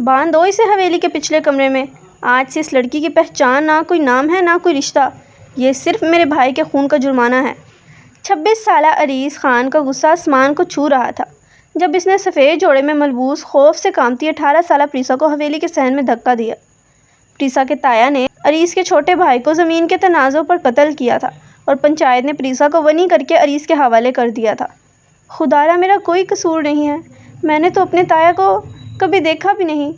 باندھ دو اسے حویلی کے پچھلے کمرے میں۔ آج سے اس لڑکی کی پہچان نہ کوئی نام ہے نہ کوئی رشتہ، یہ صرف میرے بھائی کے خون کا جرمانہ ہے۔ 26 سالہ عریس خان کا غصہ آسمان کو چھو رہا تھا جب اس نے سفید جوڑے میں ملبوس خوف سے کانپتی 18 سالہ پریسا کو حویلی کے صحن میں دھکا دیا۔ پریسا کے تایا نے عریس کے چھوٹے بھائی کو زمین کے تنازع پر قتل کیا تھا اور پنچایت نے پریسا کو ونی کر کے عریس کے حوالے کر دیا تھا۔ خدایا میرا کوئی قصور نہیں ہے، میں نے تو اپنے تایا کو کبھی دیکھا بھی نہیں۔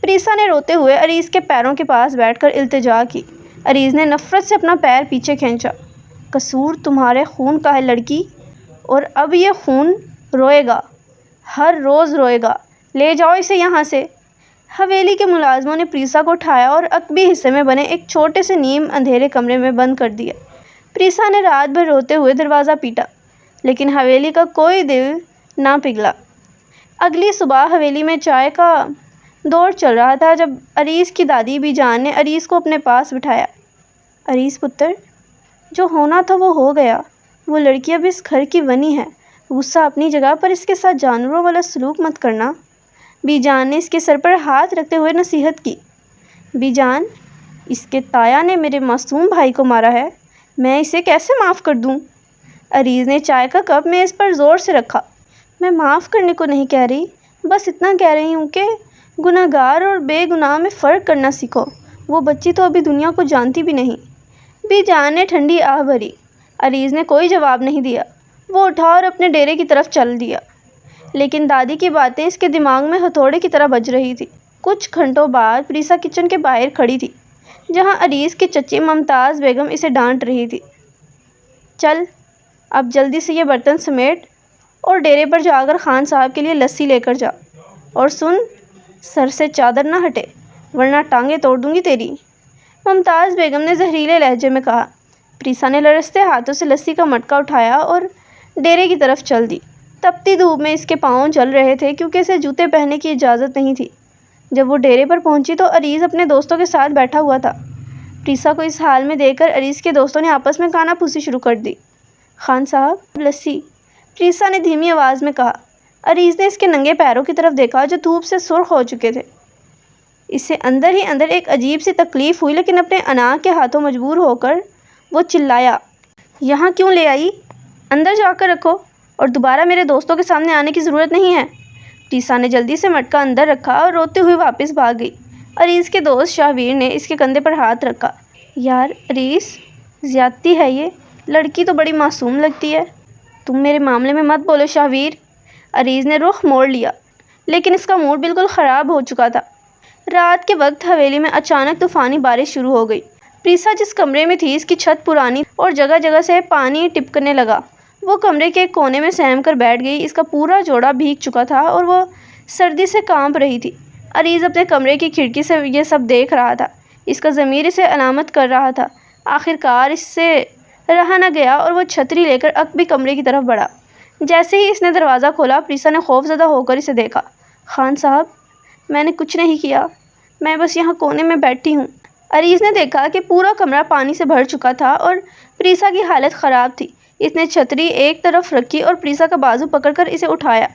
پریسا نے روتے ہوئے عریس کے پیروں کے پاس بیٹھ کر التجا کی۔ عریس نے نفرت سے اپنا پیر پیچھے کھینچا۔ قصور تمہارے خون کا ہے لڑکی، اور اب یہ خون روئے گا، ہر روز روئے گا، لے جاؤ اسے یہاں سے۔ حویلی کے ملازموں نے پریسا کو اٹھایا اور عقبی حصے میں بنے ایک چھوٹے سے نیم اندھیرے کمرے میں بند کر دیا۔ پریسا نے رات بھر روتے ہوئے دروازہ پیٹا، لیکن حویلی کا کوئی دل نہ پگھلا۔ اگلی صبح حویلی میں چائے کا دور چل رہا تھا جب عریس کی دادی بی جان نے عریس کو اپنے پاس بٹھایا۔ عریس پتر، جو ہونا تھا وہ ہو گیا، وہ لڑکی اب اس گھر کی ونی ہے، غصہ اپنی جگہ پر اس کے ساتھ جانوروں والا سلوک مت کرنا۔ بی جان نے اس کے سر پر ہاتھ رکھتے ہوئے نصیحت کی۔ بی جان، اس کے تایا نے میرے معصوم بھائی کو مارا ہے، میں اسے کیسے معاف کر دوں؟ عریس نے چائے کا کپ میز پر زور سے رکھا۔ میں معاف کرنے کو نہیں کہہ رہی، بس اتنا کہہ رہی ہوں کہ گناہ گار اور بے گناہ میں فرق کرنا سیکھو۔ وہ بچی تو ابھی دنیا کو جانتی بھی نہیں۔ بی جان نے ٹھنڈی آہ بھری۔ عریس نے کوئی جواب نہیں دیا۔ وہ اٹھا اور اپنے ڈیرے کی طرف چل دیا، لیکن دادی کی باتیں اس کے دماغ میں ہتھوڑے کی طرح بج رہی تھی۔ کچھ گھنٹوں بعد پریسا کچن کے باہر کھڑی تھی، جہاں عریس کی چچی ممتاز بیگم اسے ڈانٹ رہی تھی۔ چل، اب جلدی سے یہ برتن سمیٹ اور ڈیرے پر جا کر خان صاحب کے لیے لسی لے کر جا، اور سن، سر سے چادر نہ ہٹے ورنہ ٹانگیں توڑ دوں گی تیری، ممتاز بیگم نے زہریلے لہجے میں کہا۔ پریسا نے لرزتے ہاتھوں سے لسی کا مٹکا اٹھایا اور ڈیرے کی طرف چل دی۔ تپتی دھوپ میں اس کے پاؤں جل رہے تھے کیونکہ اسے جوتے پہننے کی اجازت نہیں تھی۔ جب وہ ڈیرے پر پہنچی تو عریس اپنے دوستوں کے ساتھ بیٹھا ہوا تھا۔ پریسا کو اس حال میں دیکھ کر عریس کے دوستوں نے آپس میں کانا پھوسی شروع کر دی۔ خان صاحب، لسی، پریسا نے دھیمی آواز میں کہا۔ عریس نے اس کے ننگے پیروں کی طرف دیکھا جو دھوپ سے سرخ ہو چکے تھے۔ اسے اندر ہی اندر ایک عجیب سی تکلیف ہوئی، لیکن اپنے انا کے ہاتھوں مجبور ہو کر وہ چلایا، یہاں کیوں لے آئی؟ اندر جا کر رکھو، اور دوبارہ میرے دوستوں کے سامنے آنے کی ضرورت نہیں ہے۔ پریسا نے جلدی سے مٹکا اندر رکھا اور روتے ہوئے واپس بھاگ گئی۔ عریس کے دوست شاہویر نے اس کے کندھے پر ہاتھ رکھا۔ یار عریس، زیادتی ہے یہ، لڑکی تو بڑی معصوم لگتی ہے۔ تم میرے معاملے میں مت بولو شاہویر۔ عریس نے رخ موڑ لیا، لیکن اس کا موڈ بالکل خراب ہو چکا تھا۔ رات کے وقت حویلی میں اچانک طوفانی بارش شروع ہو گئی۔ پریسا جس کمرے میں تھی اس کی چھت پرانی اور جگہ جگہ سے پانی ٹپکنے لگا۔ وہ کمرے کے ایک کونے میں سہم کر بیٹھ گئی۔ اس کا پورا جوڑا بھیگ چکا تھا اور وہ سردی سے کانپ رہی تھی۔ عریس اپنے کمرے کی کھڑکی سے یہ سب دیکھ رہا تھا۔ اس کا ضمیر اسے علامت کر رہا تھا۔ آخر کار اس سے رہا نہ گیا اور وہ چھتری لے کر عقبی کمرے کی طرف بڑھا۔ جیسے ہی اس نے دروازہ کھولا، پریسا نے خوف زدہ ہو کر اسے دیکھا۔ خان صاحب، میں نے کچھ نہیں کیا، میں بس یہاں کونے میں بیٹھی ہوں۔ عریس نے دیکھا کہ پورا کمرہ پانی سے بھر چکا تھا اور پریسا کی حالت خراب تھی۔ اس نے چھتری ایک طرف رکھی اور پریسا کا بازو پکڑ کر اسے اٹھایا۔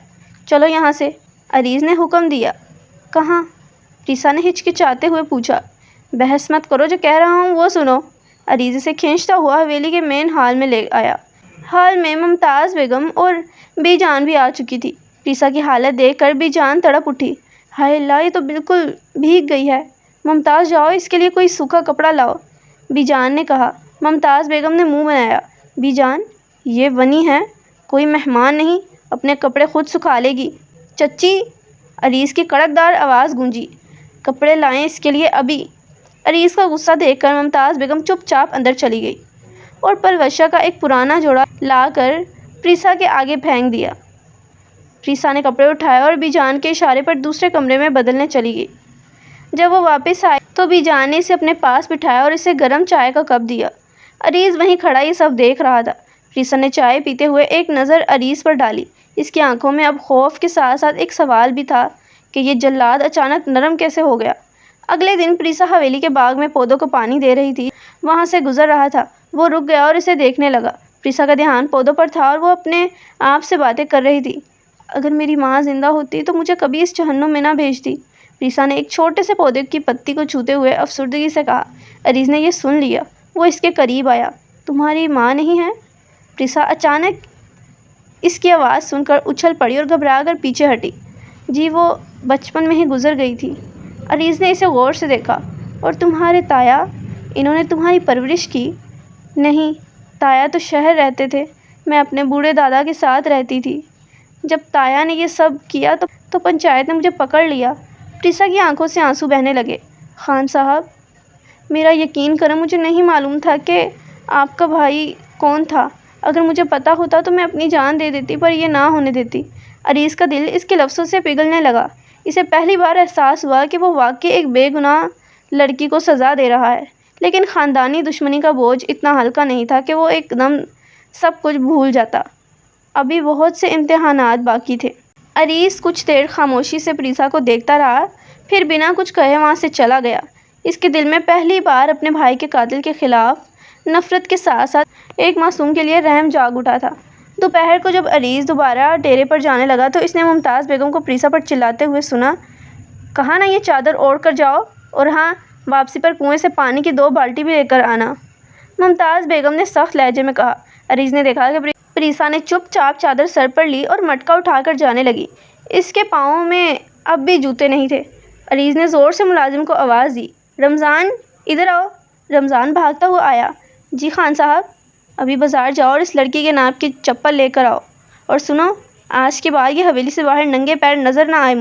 چلو یہاں سے، عریس نے حکم دیا۔ کہاں؟ پریسا نے ہچکچاتے ہوئے پوچھا۔ بحث مت کرو، جو کہہ رہا ہوں وہ سنو۔ عریس اسے کھینچتا ہوا حویلی کے مین ہال میں لے آیا۔ ہال میں ممتاز بیگم اور بی جان بھی آ چکی تھی۔ پریسا کی حالت دیکھ کر بی جان تڑپ اٹھی۔ ہائے اللہ، یہ تو بالکل بھیگ گئی ہے۔ ممتاز جاؤ، اس کے لیے کوئی سوکھا کپڑا لاؤ، بی جان نے کہا۔ ممتاز بیگم نے منہ بنایا۔ بی جان، یہ ونی ہے، کوئی مہمان نہیں، اپنے کپڑے خود سکھا لے گی۔ چچی، عریس کی کڑکدار آواز گونجی۔ کپڑے لائیں اس کے لیے ابھی۔ عریس کا غصہ دیکھ کر ممتاز بیگم چپ چاپ اندر چلی گئی اور پلوشہ کا ایک پرانا جوڑا لا کر پریسا کے آگے پھینک دیا۔ پریسا نے کپڑے اٹھائے اور بی جان کے اشارے پر دوسرے کمرے میں بدلنے چلی گئی۔ جب وہ واپس آئی تو بی جان نے اسے اپنے پاس بٹھایا اور اسے گرم چائے کا کپ دیا۔ عریس وہیں کھڑا یہ سب دیکھ رہا تھا۔ پریسا نے چائے پیتے ہوئے ایک نظر عریس پر ڈالی۔ اس کی آنکھوں میں اب خوف کے ساتھ ساتھ ایک سوال بھی تھا کہ یہ جلاد اچانک نرم کیسے ہو گیا۔ اگلے دن پریسا حویلی کے باغ میں پودوں کو پانی دے رہی تھی۔ وہاں سے گزر رہا تھا، وہ رک گیا اور اسے دیکھنے لگا۔ پریسا کا دھیان پودوں پر تھا اور وہ اپنے آپ سے باتیں کر رہی تھی۔ اگر میری ماں زندہ ہوتی تو مجھے کبھی اس جہنم میں نہ بھیجتی، پریسا نے ایک چھوٹے سے پودے کی پتی کو چھوتے ہوئے افسردگی سے کہا۔ عریض نے یہ سن لیا۔ وہ اس کے قریب آیا۔ تمہاری ماں نہیں ہے؟ پریسا اچانک اس کی آواز سن کر اچھل پڑی اور گھبرا کر پیچھے ہٹی۔ جی وہ بچپن میں ہی گزر گئی تھی۔ عریض نے اسے غور سے دیکھا۔ اور تمہارے تایا؟ انہوں نے تمہاری پرورش کی؟ نہیں، تایا تو شہر رہتے تھے، میں اپنے بوڑھے دادا کے ساتھ رہتی تھی۔ جب تایا نے یہ سب کیا تو پنچایت نے مجھے پکڑ لیا۔ پریسا کی آنکھوں سے آنسو بہنے لگے۔ خان صاحب، میرا یقین کریں، مجھے نہیں معلوم تھا کہ آپ کا بھائی کون تھا۔ اگر مجھے پتا ہوتا تو میں اپنی جان دے دیتی، پر یہ نہ ہونے دیتی۔ عریض کا دل اس کے لفظوں سے پگھلنے لگا۔ اسے پہلی بار احساس ہوا کہ وہ واقعی ایک بے گناہ لڑکی کو سزا دے رہا ہے، لیکن خاندانی دشمنی کا بوجھ اتنا ہلکا نہیں تھا کہ وہ ایک دم سب کچھ بھول جاتا۔ ابھی بہت سے امتحانات باقی تھے۔ عریض کچھ دیر خاموشی سے پریسا کو دیکھتا رہا، پھر بنا کچھ کہے وہاں سے چلا گیا۔ اس کے دل میں پہلی بار اپنے بھائی کے قاتل کے خلاف نفرت کے ساتھ ساتھ ایک معصوم کے لیے رحم جاگ اٹھا تھا۔ دوپہر کو جب عریض دوبارہ ڈیرے پر جانے لگا تو اس نے ممتاز بیگم کو پریسا پر چلاتے ہوئے سنا۔ کہا نا یہ چادر اوڑھ کر جاؤ، اور ہاں، واپسی پر کنویں سے پانی کی 2 بالٹی بھی لے کر آنا۔ ممتاز بیگم نے سخت لہجے میں کہا۔ عریض نے دیکھا کہ پریسا نے چپ چاپ چادر سر پر لی اور مٹکا اٹھا کر جانے لگی۔ اس کے پاؤں میں اب بھی جوتے نہیں تھے۔ عریض نے زور سے ملازم کو آواز دی۔ رمضان، ادھر آؤ۔ رمضان بھاگتا ہوا آیا۔ جی خان صاحب، ابھی بازار جاؤ اور اس لڑکی کے ناپ کی چپل لے کر آؤ، اور سنو، آج کے بعد یہ حویلی سے باہر ننگے پیر نظر نہ آئے۔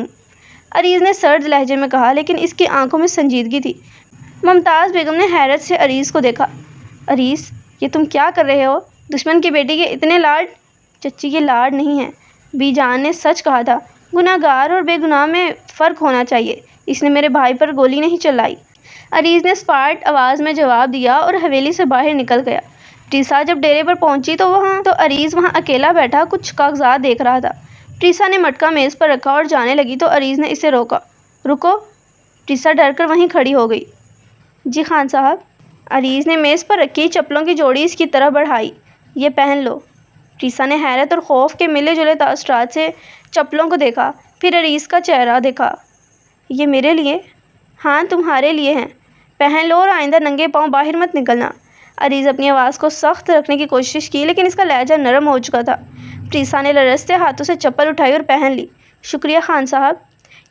عریض نے سرد لہجے میں کہا، لیکن اس کی آنکھوں میں سنجیدگی تھی۔ ممتاز بیگم نے حیرت سے عریض کو دیکھا۔ عریض، یہ تم کیا کر رہے ہو؟ دشمن کی بیٹی کے اتنے لاڈ؟ چچی، یہ لاڈ نہیں ہیں، بی جان نے سچ کہا تھا۔ گناہ گار اور بے گناہ میں فرق ہونا چاہیے۔ اس نے میرے بھائی پر گولی نہیں چلائی۔ عریض نے سپاٹ آواز میں جواب دیا اور حویلی سے باہر نکل گیا۔ پریسا جب ڈیرے پر پہنچی تو عریض وہاں اکیلا بیٹھا کچھ کاغذات دیکھ رہا تھا۔ پریسا نے مٹکا میز پر رکھا اور جانے لگی تو عریض نے اسے روکا۔ رکو۔ پریسا ڈر کر وہیں کھڑی ہو گئی۔ جی خان صاحب۔ عریض نے میز پر رکھی چپلوں کی جوڑی اس کی طرف بڑھائی۔ یہ پہن لو۔ پریسا نے حیرت اور خوف کے ملے جلے تاثرات سے چپلوں کو دیکھا، پھر عریض کا چہرہ دیکھا۔ یہ میرے لیے؟ ہاں، تمہارے لیے ہیں۔ پہن لو اور آئندہ ننگے پاؤں باہر مت نکلنا۔ عریض اپنی آواز کو سخت رکھنے کی کوشش کی، لیکن اس کا لہجہ نرم ہو چکا تھا۔ پریسا نے لرزتے ہاتھوں سے چپل اٹھائی اور پہن لی۔ شکریہ خان صاحب۔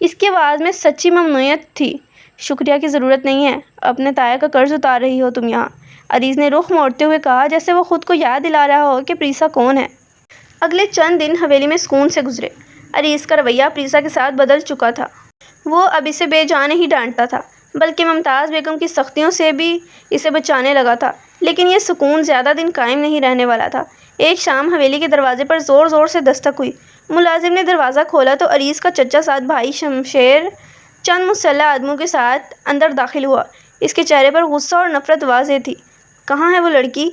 اس کی آواز میں سچی ممنونیت تھی۔ شکریہ کی ضرورت نہیں ہے، اپنے تایا کا قرض اتار رہی ہو تم یہاں۔ عریض نے رخ موڑتے ہوئے کہا، جیسے وہ خود کو یاد دلا رہا ہو کہ پریسا کون ہے۔ اگلے چند دن حویلی میں سکون سے گزرے۔ عریض کا رویہ پریسا کے ساتھ بدل چکا تھا۔ وہ اب اسے بے جان نہیں ڈانٹتا تھا، بلکہ ممتاز بیگم کی سختیوں سے بھی اسے بچانے لگا تھا۔ لیکن یہ سکون زیادہ دن قائم نہیں رہنے والا تھا۔ ایک شام حویلی کے دروازے پر زور زور سے دستک ہوئی۔ ملازم نے دروازہ کھولا تو عریض کا چچا زاد بھائی شمشیر چند مسلح آدمیوں کے ساتھ اندر داخل ہوا۔ اس کے چہرے پر غصہ اور نفرت واضح تھی۔ کہاں ہے وہ لڑکی؟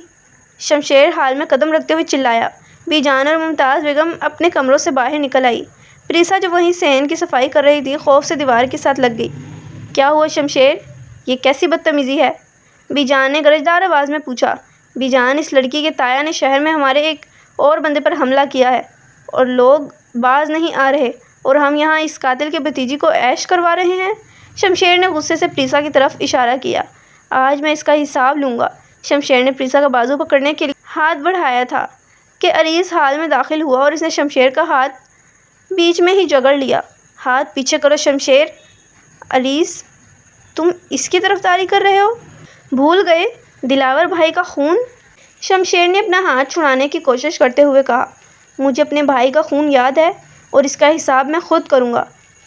شمشیر حال میں قدم رکھتے ہوئے چلایا۔ بی جان اور ممتاز بیگم اپنے کمروں سے باہر نکل آئی۔ پریسا جو وہیں صحن کی صفائی کر رہی تھی، خوف سے دیوار کے ساتھ لگ گئی۔ کیا ہوا شمشیر؟ یہ کیسی بدتمیزی ہے؟ بی جان نے گرجدار آواز میں پوچھا۔ بی جان، اس لڑکی کے تایا نے شہر میں ہمارے ایک اور بندے پر حملہ کیا ہے، اور لوگ باز نہیں آ رہے، اور ہم یہاں اس قاتل کے بھتیجی کو عیش کروا رہے ہیں۔ شمشیر نے غصے سے پریسا کی طرف اشارہ کیا۔ آج میں اس کا حساب لوں گا۔ شمشیر نے پریسا کا بازو پکڑنے کے لیے ہاتھ بڑھایا تھا کہ عریض حال میں داخل ہوا اور اس نے شمشیر کا ہاتھ بیچ میں ہی جگڑ لیا۔ ہاتھ پیچھے کرو شمشیر۔ عریض، تم اس کی طرفداری کر رہے ہو؟ بھول گئے دلاور بھائی کا خون؟ شمشیر نے اپنا ہاتھ چھڑانے کی کوشش کرتے ہوئے کہا۔ مجھے اپنے بھائی کا خون یاد ہے، اور اس کا حساب میں خود کروں گا۔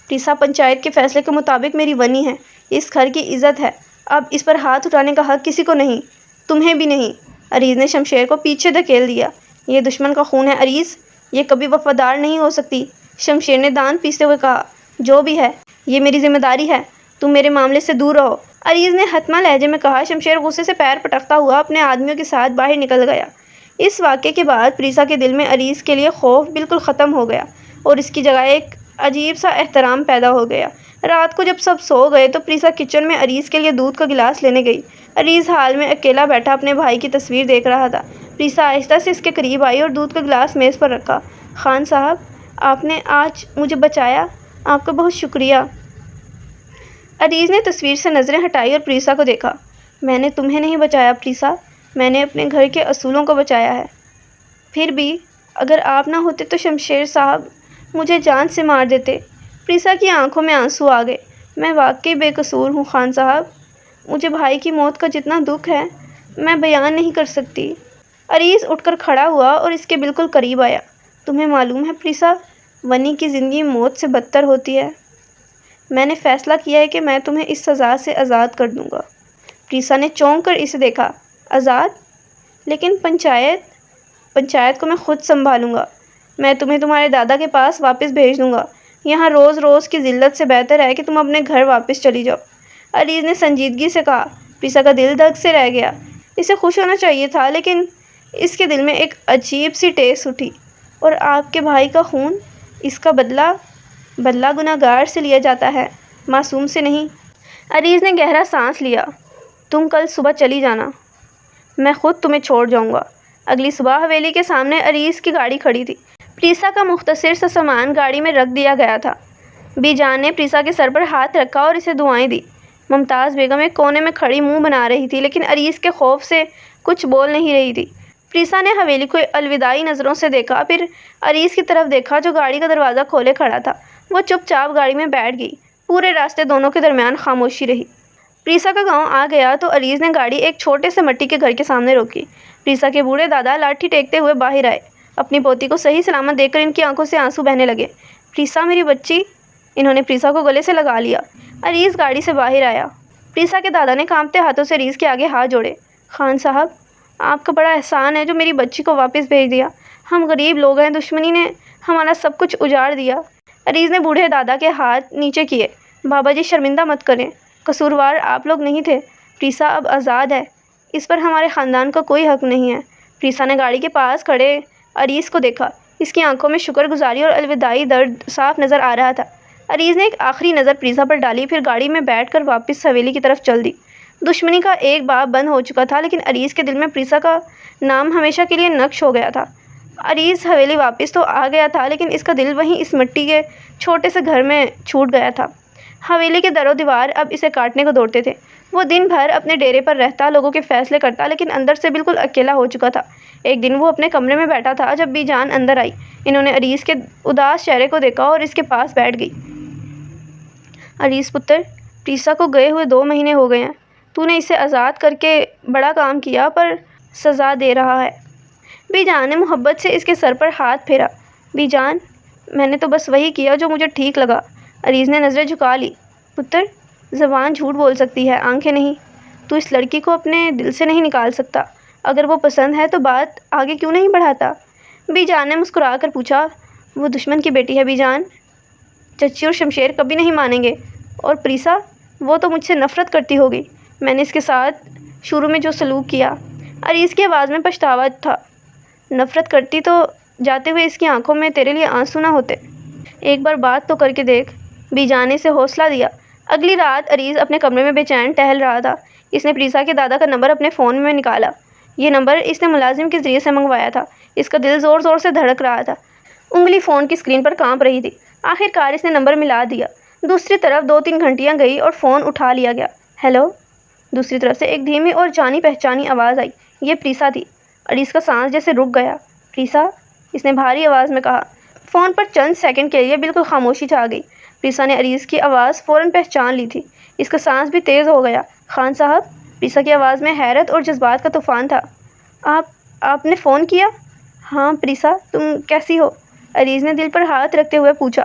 پریسا پنچایت کے فیصلے کے مطابق میری ونی ہے، اس گھر کی عزت ہے۔ اب اس پر ہاتھ اٹھانے کا حق کسی کو نہیں، تمہیں بھی نہیں۔ عریض نے شمشیر کو پیچھے دھکیل دیا۔ یہ دشمن کا خون ہے عریض، یہ کبھی وفادار نہیں ہو سکتی۔ شمشیر نے دانت پیستے ہوئے کہا۔ جو بھی ہے، یہ میری ذمہ داری ہے، تم میرے معاملے سے دور رہو۔ عریض نے حتمی لہجے میں کہا۔ شمشیر غصے سے پیر پٹکتا ہوا اپنے آدمیوں کے ساتھ باہر نکل گیا۔ اس واقعے کے بعد پریسا کے دل میں عریض کے لیے خوف بالکل ختم ہو گیا، اور اس کی جگہ ایک عجیب سا احترام پیدا ہو گیا۔ رات کو جب سب سو گئے تو پریسا کچن میں عریض کے لیے دودھ کا گلاس لینے گئی۔ عریض حال میں اکیلا بیٹھا اپنے بھائی کی تصویر دیکھ رہا تھا۔ پریسا آہستہ سے اس کے قریب آئی اور دودھ کا گلاس میز پر رکھا۔ خان صاحب، آپ نے آج مجھے بچایا، آپ کا بہت شکریہ۔ عریض نے تصویر سے نظریں ہٹائی اور پریسا کو دیکھا۔ میں نے تمہیں نہیں بچایا پریسا، میں نے اپنے گھر کے اصولوں کو بچایا ہے۔ پھر بھی اگر آپ نہ ہوتے تو شمشیر صاحب مجھے جان سے مار دیتے۔ پریسا کی آنکھوں میں آنسو آ گئے۔ میں واقعی بے قصور ہوں خان صاحب، مجھے بھائی کی موت کا جتنا دکھ ہے میں بیان نہیں کر سکتی۔ عریض اٹھ کر کھڑا ہوا اور اس کے بالکل قریب آیا۔ تمہیں معلوم ہے پریسا، ونی کی زندگی موت سے بدتر ہوتی ہے۔ میں نے فیصلہ کیا ہے کہ میں تمہیں اس سزا سے آزاد کر دوں گا۔ پریسا نے چونک کر اسے دیکھا۔ آزاد؟ لیکن پنچایت کو میں خود سنبھالوں گا۔ میں تمہیں تمہارے دادا کے پاس واپس بھیج دوں گا۔ یہاں روز روز کی ذلت سے بہتر ہے کہ تم اپنے گھر واپس چلی جاؤ۔ عریض نے سنجیدگی سے کہا۔ پریسا کا دل دھک سے رہ گیا۔ اسے خوش ہونا چاہیے تھا لیکن اس کے دل میں ایک عجیب سی ٹیس اٹھی۔ اور آپ کے بھائی کا خون، اس کا بدلہ گنہگار سے لیا جاتا ہے، معصوم سے نہیں۔ عریض نے گہرا سانس لیا۔ تم کل صبح چلی جانا، میں خود تمہیں چھوڑ جاؤں گا۔ اگلی صبح حویلی کے سامنے عریض کی گاڑی کھڑی تھی۔ پریسا کا مختصر سا سامان گاڑی میں رکھ دیا گیا تھا۔ بی جان نے پریسا کے سر پر ہاتھ رکھا اور اسے دعائیں دی۔ ممتاز بیگم ایک کونے میں کھڑی منہ بنا رہی تھی لیکن عریض کے خوف سے کچھ بول نہیں رہی تھی۔ پریسا نے حویلی کو الوداعی نظروں سے دیکھا، پھر عریض کی طرف دیکھا جو گاڑی کا دروازہ کھولے کھڑا تھا۔ وہ چپ چاپ گاڑی میں بیٹھ گئی۔ پورے راستے دونوں کے درمیان خاموشی رہی۔ پریسا کا گاؤں آ گیا تو عریض نے گاڑی ایک چھوٹے سے مٹی کے گھر کے سامنے روکی۔ پریسا کے بوڑھے دادا لاٹھی ٹیکتے ہوئے باہر آئے۔ اپنی پوتی کو صحیح سلامت دیکھ کر ان کی آنکھوں سے آنسو بہنے لگے۔ پریسا میری بچی، انہوں نے پریسا کو گلے سے لگا لیا۔ عریض گاڑی سے باہر آیا۔ پریسا کے دادا نے کانپتے ہاتھوں سے عریض کے آگے ہاتھ جوڑے۔ خان صاحب، آپ کا بڑا احسان ہے جو میری بچی کو واپس بھیج دیا۔ ہم غریب لوگ ہیں، دشمنی نے ہمارا سب کچھ اجاڑ دیا۔ عریض نے بوڑھے دادا کے ہاتھ نیچے کیے۔ بابا جی شرمندہ مت کریں، قصوروار آپ لوگ نہیں تھے۔ پریسا اب آزاد ہے، اس پر ہمارے خاندان کا کوئی حق نہیں ہے۔ پریسا نے گاڑی کے پاس کھڑے عریض کو دیکھا۔ اس کی آنکھوں میں شکر گزاری اور الوداعی درد صاف نظر آ رہا تھا۔ عریض نے ایک آخری نظر پریسا پر ڈالی، پھر گاڑی میں بیٹھ کر واپس حویلی کی طرف چل دی۔ دشمنی کا ایک باب بند ہو چکا تھا لیکن عریض کے دل میں پریسا کا نام ہمیشہ کے لیے نقش ہو گیا تھا۔ عریض حویلی واپس تو آ گیا تھا لیکن اس کا دل وہیں اس مٹی کے چھوٹے سے گھر میں چھوٹ گیا تھا۔ حویلی کے در و دیوار اب اسے کاٹنے کو دوڑتے تھے۔ وہ دن بھر اپنے ڈیرے پر رہتا، لوگوں کے فیصلے کرتا لیکن اندر سے بالکل اکیلا ہو چکا تھا۔ ایک دن وہ اپنے کمرے میں بیٹھا تھا جب بی جان اندر آئی۔ انہوں نے عریض کے اداس چہرے کو دیکھا اور اس کے پاس بیٹھ گئی۔ عریض پتر، پریسا کو گئے ہوئے 2 مہینے ہو گئے ہیں۔ تو نے اسے آزاد کر کے بڑا کام کیا پر سزا دے رہا ہے۔ بی جان نے محبت سے اس کے سر پر ہاتھ پھیرا۔ بی جان، میں نے تو بس وہی کیا جو مجھے ٹھیک لگا۔ عریض نے نظریں جھکا لی۔ پتر، زبان جھوٹ بول سکتی ہے، آنکھیں نہیں۔ تو اس لڑکی کو اپنے دل سے نہیں نکال سکتا۔ اگر وہ پسند ہے تو بات آگے کیوں نہیں بڑھاتا؟ بی جان نے مسکرا کر پوچھا۔ وہ دشمن کی بیٹی ہے بی جان، چچی اور شمشیر کبھی نہیں مانیں گے۔ اور پریسا، وہ تو مجھ سے نفرت کرتی ہوگی، میں نے اس کے ساتھ شروع میں جو سلوک کیا۔ عریض کی آواز میں پچھتاوا تھا۔ نفرت کرتی تو جاتے ہوئے اس کی آنکھوں میں تیرے لیے آنسو نہ ہوتے۔ ایک بار بات تو کر کے دیکھ، بی جان نے اسے حوصلہ دیا۔ اگلی رات عریض اپنے کمرے میں بے چین ٹہل رہا تھا۔ اس نے پریسا کے دادا کا نمبر اپنے فون میں نکالا۔ یہ نمبر اس نے ملازم کے ذریعے سے منگوایا تھا۔ اس کا دل زور زور سے دھڑک رہا تھا۔ انگلی فون کی اسکرین پر کانپ رہی تھی۔ آخر کار اس نے نمبر ملا دیا۔ دوسری طرف 2-3 گھنٹیاں گئی اور فون اٹھا لیا گیا۔ ہیلو؟ دوسری طرف سے ایک دھیمی اور جانی پہچانی آواز آئی۔ یہ پریسا تھی۔ عریض کا سانس جیسے رک گیا۔ پریسا؟ اس نے بھاری آواز میں کہا۔ فون پر چند سیکنڈ کے لیے بالکل خاموشی چھا گئی۔ پریسا نے عریض کی آواز فوراً پہچان لی تھی۔ اس کا سانس بھی تیز ہو گیا۔ خان صاحب؟ پریسا کی آواز میں حیرت اور جذبات کا طوفان تھا۔ آپ نے فون کیا؟ ہاں پریسا، تم کیسی ہو؟ عریض نے دل پر ہاتھ رکھتے ہوئے پوچھا۔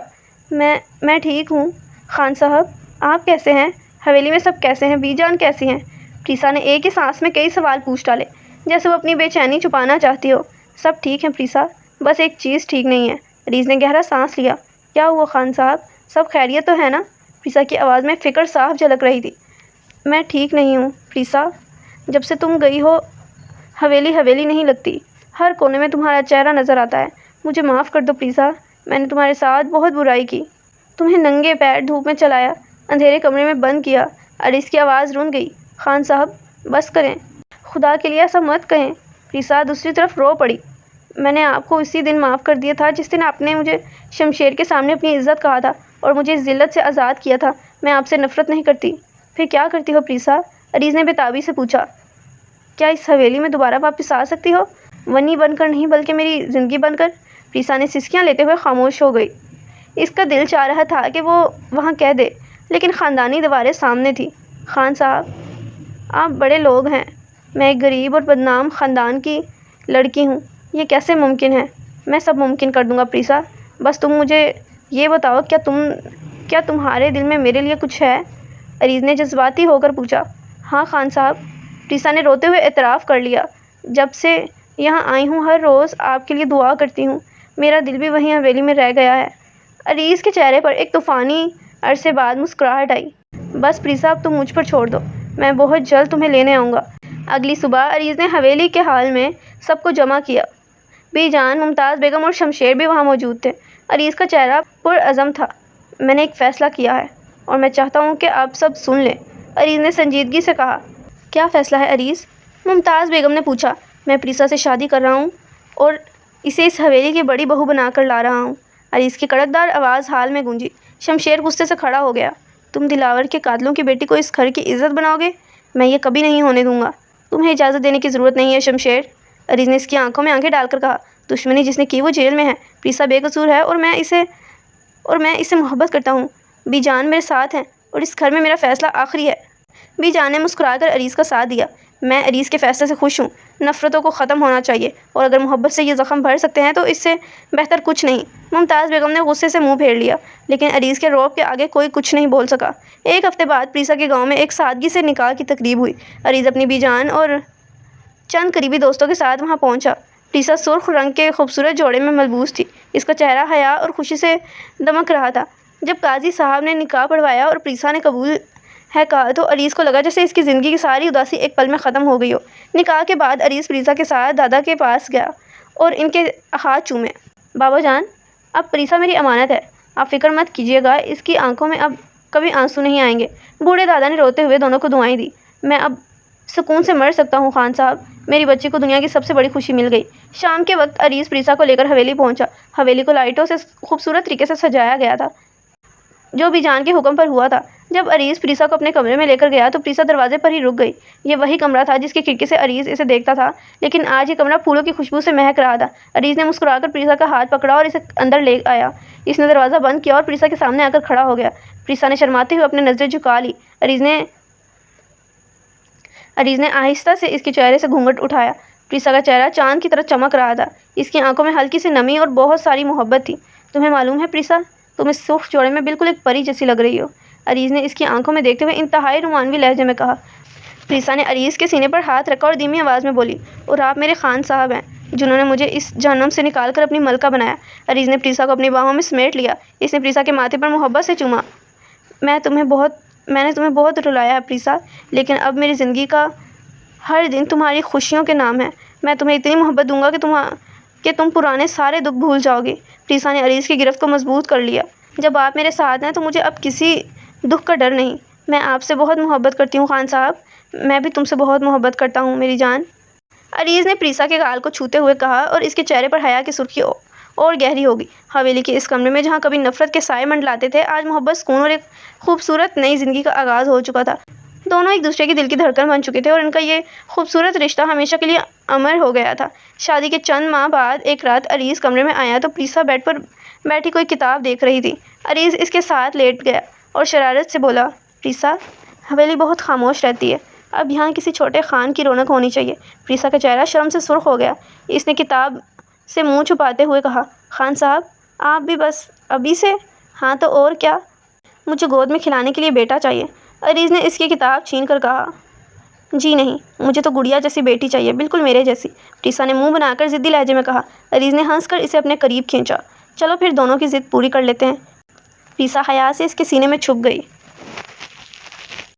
میں ٹھیک ہوں۔ خان صاحب، آپ کیسے ہیں؟ حویلی میں سب کیسے ہیں؟ بی جان کیسی ہیں؟ پریسا نے ایک ہی سانس میں کئی سوال پوچھ ڈالے، جیسے وہ اپنی بے چینی چھپانا چاہتی ہو۔ سب ٹھیک ہے پریسا، بس ایک چیز ٹھیک نہیں ہے۔ عریض نے گہرا سانس لیا۔ کیا ہوا خان صاحب؟ سب خیریت تو ہے نا؟ پریسا کی آواز میں فکر صاف جھلک رہی تھی۔ میں ٹھیک نہیں ہوں پریسا، جب سے تم گئی ہو حویلی نہیں لگتی۔ ہر کونے میں تمہارا چہرہ نظر آتا ہے۔ مجھے معاف کر دو پریسا، میں نے تمہارے ساتھ بہت برائی کی، تمہیں ننگے پیر دھوپ میں چلایا، اندھیرے کمرے میں بند کیا۔ عریض کی آواز رون گئی۔ خان صاحب بس کریں، خدا کے لیے ایسا مت کہیں۔ پریسا دوسری طرف رو پڑی۔ میں نے آپ کو اسی دن معاف کر دیا تھا جس دن آپ نے مجھے شمشیر کے سامنے اپنی عزت کہا تھا اور مجھے اس ذلت سے آزاد کیا تھا۔ میں آپ سے نفرت نہیں کرتی۔ پھر کیا کرتی ہو پریسا؟ عریض نے بےتابی سے پوچھا۔ کیا اس حویلی میں دوبارہ واپس آ سکتی ہو؟ ونی بن کر نہیں بلکہ میری زندگی بن کر۔ پریسا نے سسکیاں لیتے ہوئے خاموش ہو گئی۔ اس کا دل چاہ رہا تھا کہ وہ وہاں کہہ دے، لیکن خاندانی دیواریں سامنے تھیں۔ خان صاحب، آپ بڑے لوگ ہیں، میں ایک غریب اور بدنام خاندان کی لڑکی ہوں، یہ کیسے ممکن ہے؟ میں سب ممکن کر دوں گا پریسا، بس تم مجھے یہ بتاؤ، کیا تمہارے دل میں میرے لیے کچھ ہے؟ عریض نے جذباتی ہو کر پوچھا۔ ہاں خان صاحب، پریسا نے روتے ہوئے اعتراف کر لیا۔ جب سے یہاں آئی ہوں ہر روز آپ کے لیے دعا کرتی ہوں، میرا دل بھی وہیں حویلی میں رہ گیا ہے۔ عریض کے چہرے پر ایک طوفانی عرصے بعد مسکراہٹ آئی۔ بس پریسا، اب تم مجھ پر چھوڑ دو، میں بہت جلد تمہیں لینے آؤں گا۔ اگلی صبح عریض نے حویلی کے ہال میں سب کو جمع کیا۔ بی جان، ممتاز بیگم اور شمشیر بھی وہاں موجود تھے۔ عریض کا چہرہ پرعزم تھا۔ میں نے ایک فیصلہ کیا ہے اور میں چاہتا ہوں کہ آپ سب سن لیں، عریض نے سنجیدگی سے کہا۔ کیا فیصلہ ہے عریض؟ ممتاز بیگم نے پوچھا۔ میں پریسا سے شادی کر رہا ہوں اور اسے اس حویلی کی بڑی بہو بنا کر لا رہا ہوں۔ عریض کی کڑکدار آواز ہال میں گونجی۔ شمشیر غصے سے کھڑا ہو گیا۔ تم دلاور کے قاتلوں کی بیٹی کو اس گھر کی عزت بناؤ گے؟ میں یہ کبھی نہیں ہونے دوں گا۔ تمہیں اجازت دینے کی ضرورت نہیں ہے شمشیر، عریض نے اس کی آنکھوں میں آنکھیں ڈال کر کہا۔ دشمنی جس نے کی وہ جیل میں ہے، پریسا بے قصور ہے اور میں اسے محبت کرتا ہوں۔ بی جان میرے ساتھ ہیں اور اس گھر میں میرا فیصلہ آخری ہے۔ بی جان نے مسکرا کر عریض کا ساتھ دیا۔ میں عریض کے فیصلے سے خوش ہوں۔ نفرتوں کو ختم ہونا چاہیے اور اگر محبت سے یہ زخم بھر سکتے ہیں تو اس سے بہتر کچھ نہیں۔ ممتاز بیگم نے غصے سے منہ پھیر لیا، لیکن عریض کے رعب کے آگے کوئی کچھ نہیں بول سکا۔ ایک ہفتے بعد پریسا کے گاؤں میں ایک سادگی سے نکاح کی تقریب ہوئی۔ عریض اپنی بی جان اور چند قریبی دوستوں کے ساتھ وہاں پہنچا۔ پریسا سرخ رنگ کے خوبصورت جوڑے میں ملبوس تھی۔ اس کا چہرہ حیا اور خوشی سے دمک رہا تھا۔ جب قاضی صاحب نے نکاح پڑھوایا اور پریسا نے قبول ہے کہا تو عریض کو لگا جیسے اس کی زندگی کی ساری اداسی ایک پل میں ختم ہو گئی ہو۔ نکاح کے بعد عریض پریسا کے ساتھ دادا کے پاس گیا اور ان کے ہاتھ چومے۔ بابا جان، اب پریسا میری امانت ہے، آپ فکر مت کیجیے گا، اس کی آنکھوں میں اب کبھی آنسو نہیں آئیں گے۔ بوڑھے دادا نے روتے ہوئے دونوں کو دعائیں دی۔ میں اب سکون سے مر سکتا ہوں خان صاحب، میری بچی کو دنیا کی سب سے بڑی خوشی مل گئی۔ شام کے وقت عریض پریسا کو لے کر حویلی پہنچا۔ حویلی کو لائٹوں سے خوبصورت طریقے سے سجایا گیا تھا، جو بی جان کے حکم پر ہوا تھا۔ جب عریض پریسا کو اپنے کمرے میں لے کر گیا تو پریسا دروازے پر ہی رک گئی۔ یہ وہی کمرہ تھا جس کی کھڑکی سے عریض اسے دیکھتا تھا، لیکن آج یہ کمرہ پھولوں کی خوشبو سے مہک رہا تھا۔ عریض نے مسکرا کر پریسا کا ہاتھ پکڑا اور اسے اندر لے آیا۔ اس نے دروازہ بند کیا اور پریسا کے سامنے آ کر کھڑا ہو گیا۔ پریسا نے شرماتے ہوئے اپنی نظریں جھکا لی۔ عریض نے آہستہ سے اس کے چہرے سے گھونگھٹ اٹھایا۔ پریسا کا چہرہ چاند کی طرح چمک رہا تھا۔ اس کی آنکھوں میں ہلکی سی نمی اور بہت ساری محبت تھی۔ تمہیں معلوم ہے پریسا، تم اس سرخ جوڑے میں بالکل ایک پری جیسی لگ رہی ہو، عریض نے اس کی آنکھوں میں دیکھتے ہوئے انتہائی رومانوی لہجے میں کہا۔ پریسا نے عریض کے سینے پر ہاتھ رکھا اور دھیمی آواز میں بولی، اور آپ میرے خان صاحب ہیں، جنہوں نے مجھے اس جہنم سے نکال کر اپنی ملکہ بنایا۔ عریض نے پریسا کو اپنی باہوں میں سمیٹ لیا۔ اس نے پریسا کے ماتھے پر محبت سے چوما۔ میں نے تمہیں بہت رلایا ہے پریسا، لیکن اب میری زندگی کا ہر دن تمہاری خوشیوں کے نام ہے۔ میں تمہیں اتنی محبت دوں گا کہ تم پرانے سارے دکھ بھول جاؤ گی۔ پریسا نے عریض کی گرفت کو مضبوط کر لیا۔ جب آپ میرے ساتھ ہیں تو مجھے اب کسی دکھ کا ڈر نہیں۔ میں آپ سے بہت محبت کرتی ہوں خان صاحب، میں بھی تم سے بہت محبت کرتا ہوں میری جان، عریض نے پریسا کے گال کو چھوتے ہوئے کہا اور اس کے چہرے پر حیا کی سرخی اور گہری ہو گئی۔ حویلی کے اس کمرے میں جہاں کبھی نفرت کے سائے منڈلاتے تھے، آج محبت، سکون اور ایک خوبصورت نئی زندگی کا آغاز ہو چکا تھا۔ دونوں ایک دوسرے کی دل کی دھڑکن بن چکے تھے اور ان کا یہ خوبصورت رشتہ ہمیشہ کے لیے امر ہو گیا تھا۔ شادی کے چند ماہ بعد ایک رات عریض کمرے میں آیا تو پریسا بیڈ پر بیٹھی کوئی کتاب دیکھ رہی تھی۔ عریض اس کے ساتھ لیٹ گیا اور شرارت سے بولا، پریسا، حویلی بہت خاموش رہتی ہے، اب یہاں کسی چھوٹے خان کی رونق ہونی چاہیے۔ پریسا کا چہرہ شرم سے سرخ ہو گیا۔ اس نے کتاب سے منہ چھپاتے ہوئے کہا، خان صاحب، آپ بھی بس ابھی سے؟ ہاں تو اور کیا، مجھے گود میں کھلانے کے لیے بیٹا چاہیے۔ عریض نے اس کی کتاب چھین کر کہا، جی نہیں، مجھے تو گڑیا جیسی بیٹی چاہیے، بالکل میرے جیسی، پریسا نے منہ بنا کر ضدی لہجے میں کہا۔ عریض نے ہنس کر اسے اپنے قریب کھینچا۔ چلو پھر دونوں کی ضد پوری کر لیتے ہیں۔ پریسا حیا سے اس کے سینے میں چھپ گئی۔